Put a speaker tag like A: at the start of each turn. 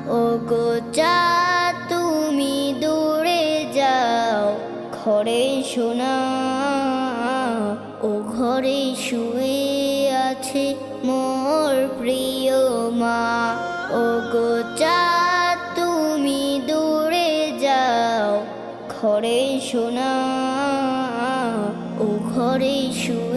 A: ওগো চাঁদ তুমি দূরে যাও, ঘরে শোনা ও ঘরে শুয়ে আছে মোর প্রিয় মা। ওগো চাঁদ তুমি দূরে যাও, ঘরে শোনা ও ঘরে শুয়ে